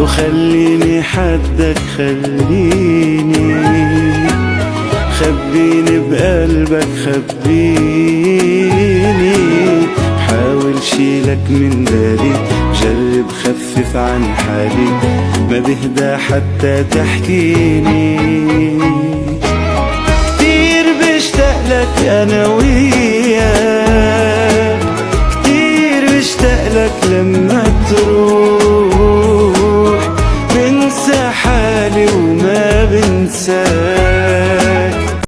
وخليني حدك، خبيني بقلبك، خبيني. حاول شيلك من بالي، جرب خفف عن حالي، ما بهدى حتى تحكيني. كتير بشتاق لك أنا وياك، كتير بشتاق لك لما تروح، بنسى حالي وما بنساك.